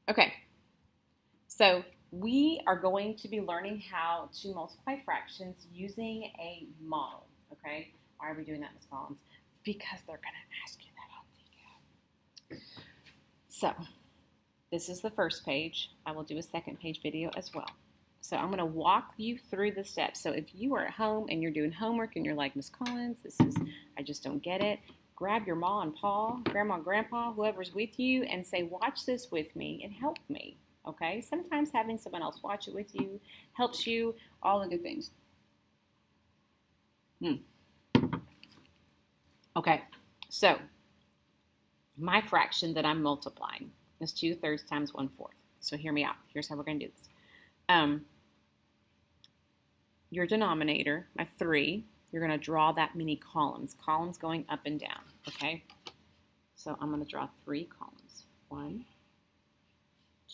Okay, so we are going to be learning how to multiply fractions using a model. Okay, why are we doing that, Ms. Collins? Because they're going to ask you that on TCAP. So this is the first page. I will do a second page video as well. So I'm going to walk you through the steps. So if you are at home and you're doing homework and you're like, Ms. Collins, I just don't get it. Grab your ma and pa, grandma and grandpa, whoever's with you, and say, watch this with me and help me. Okay? Sometimes having someone else watch it with you helps you, all the good things. Okay, so my fraction that I'm multiplying is 2/3 times 1/4. So hear me out. Here's how we're going to do this. Your denominator, my 3, you're going to draw that many columns going up and down, okay? So I'm going to draw 3 columns. 1,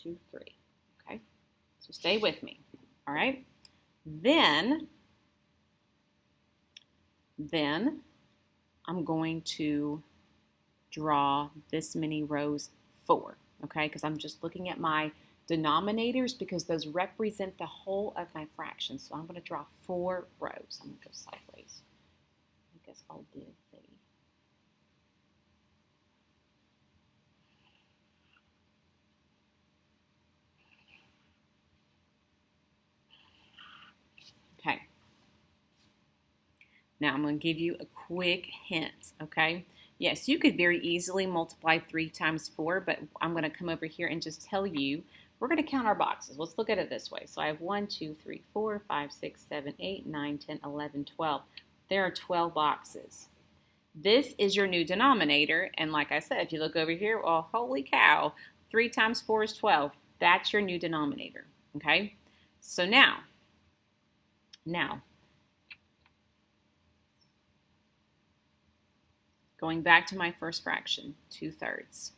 2, 3, okay? So stay with me, all right? Then I'm going to draw this many rows 4, okay? Because I'm just looking at my denominators because those represent the whole of my fraction. So I'm going to draw 4 rows. I'm going to go sideways. I guess I'll do the okay. Now I'm going to give you a quick hint, okay? Yes, you could very easily multiply 3 times 4, but I'm going to come over here and just tell you, we're going to count our boxes. Let's look at it this way. So I have 1, 2, 3, 4, 5, 6, 7, 8, 9, 10, 11, 12. There are 12 boxes. This is your new denominator, and like I said, if you look over here, well, holy cow, 3 times 4 is 12. That's your new denominator, okay? So now, going back to my first fraction, 2/3.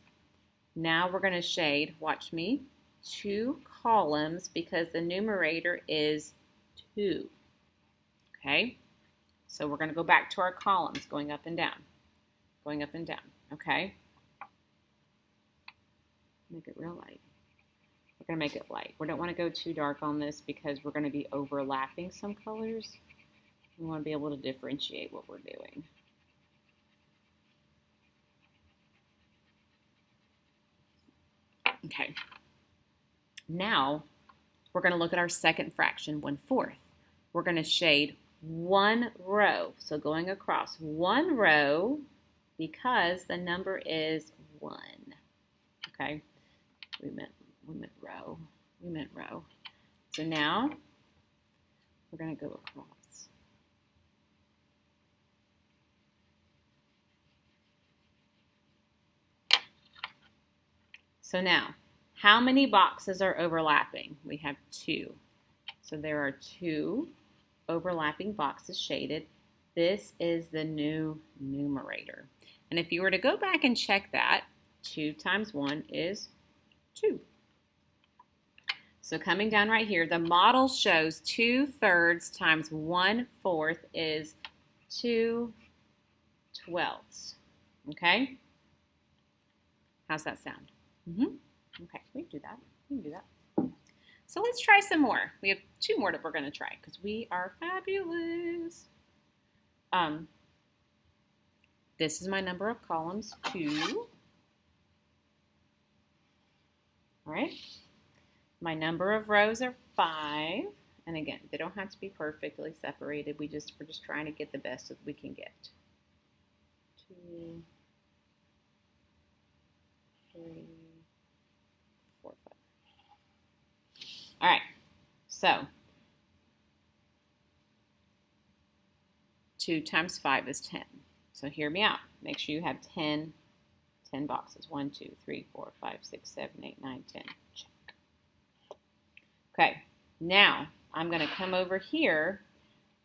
Now we're going to shade, watch me, 2 columns because the numerator is 2. Okay? So we're going to go back to our columns, going up and down. Going up and down. Okay? Make it real light. We're going to make it light. We don't want to go too dark on this because we're going to be overlapping some colors. We want to be able to differentiate what we're doing. Okay. Now, we're going to look at our second fraction, 1/4. We're going to shade 1 row. So going across 1 row because the number is 1. Okay? We meant row. We meant row. So now, we're going to go across. So now, how many boxes are overlapping? We have 2. So there are 2 overlapping boxes shaded. This is the new numerator. And if you were to go back and check that, 2 times 1 is 2. So coming down right here, the model shows 2/3 times 1/4 is 2/12. Okay? How's that sound? Okay, we can do that. We can do that. So let's try some more. We have 2 more that we're going to try because we are fabulous. This is my number of columns, 2. All right. My number of rows are 5. And again, they don't have to be perfectly separated. We're just trying to get the best that we can get. 2, 3, 4, 5. All right, so 2 times 5 is 10. So hear me out. Make sure you have 10 boxes. 1, 2, 3, 4, 5, 6, 7, 8, 9, 10. Check. Okay, now I'm going to come over here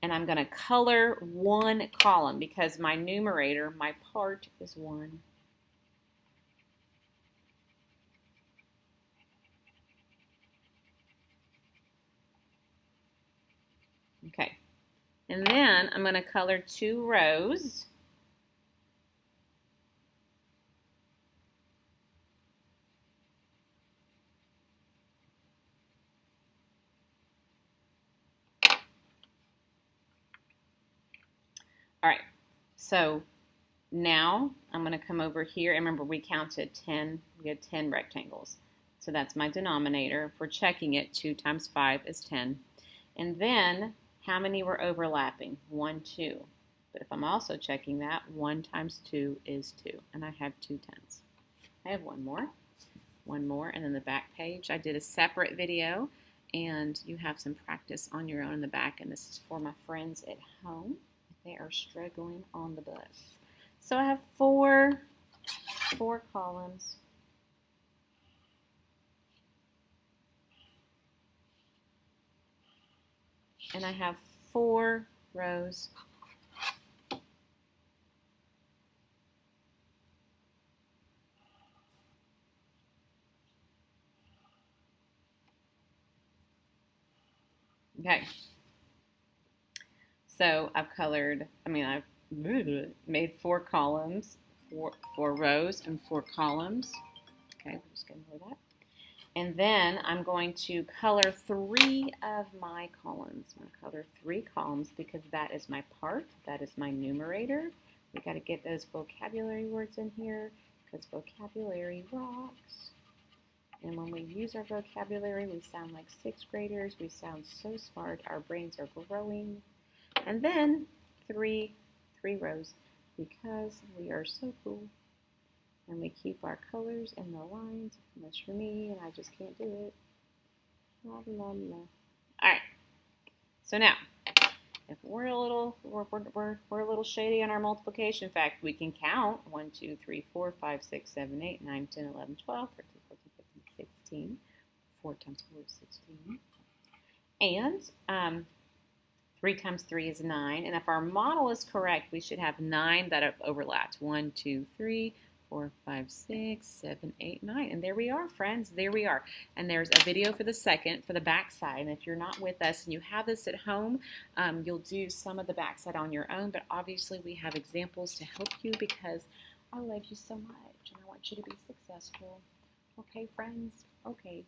and I'm going to color 1 column because my numerator, my part is 1. Okay, and then I'm going to color 2 rows. All right, so now I'm going to come over here. And remember, we counted 10. We had 10 rectangles. So that's my denominator. If we're checking it, 2 times 5 is 10. And then, how many were overlapping? 1, 2. But if I'm also checking that, 1 times 2 is 2. And I have 2 tens. I have one more, and then the back page. I did a separate video, and you have some practice on your own in the back. And this is for my friends at home. They are struggling on the bus. So I have four columns. And I have 4 rows. Okay. So I've made 4 columns, 4 rows and 4 columns. Okay, we're just going to ignore that. And then I'm going to color 3 of my columns. I'm going to color 3 columns because that is my part. That is my numerator. We got to get those vocabulary words in here because vocabulary rocks. And when we use our vocabulary, we sound like 6th graders. We sound so smart. Our brains are growing. And then 3 rows because we are so cool. And we keep our colors and the lines. That's for me, and I just can't do it. Blah, blah, blah. All right. So now, if we're a little shady on our multiplication fact, we can count 1, 2, 3, 4, 5, 6, 7, 8, 9, 10, 11, 12, 13, 14, 15, 16. 4 times 4 is 16. And 3 times 3 is 9. And if our model is correct, we should have 9 that have overlapped. 1, 2, 3, 4, 5, 6, 7, 8, 9. And there we are, friends. There we are. And there's a video for the back side. And if you're not with us and you have this at home, you'll do some of the back side on your own. But obviously, we have examples to help you because I love you so much and I want you to be successful. Okay, friends? Okay.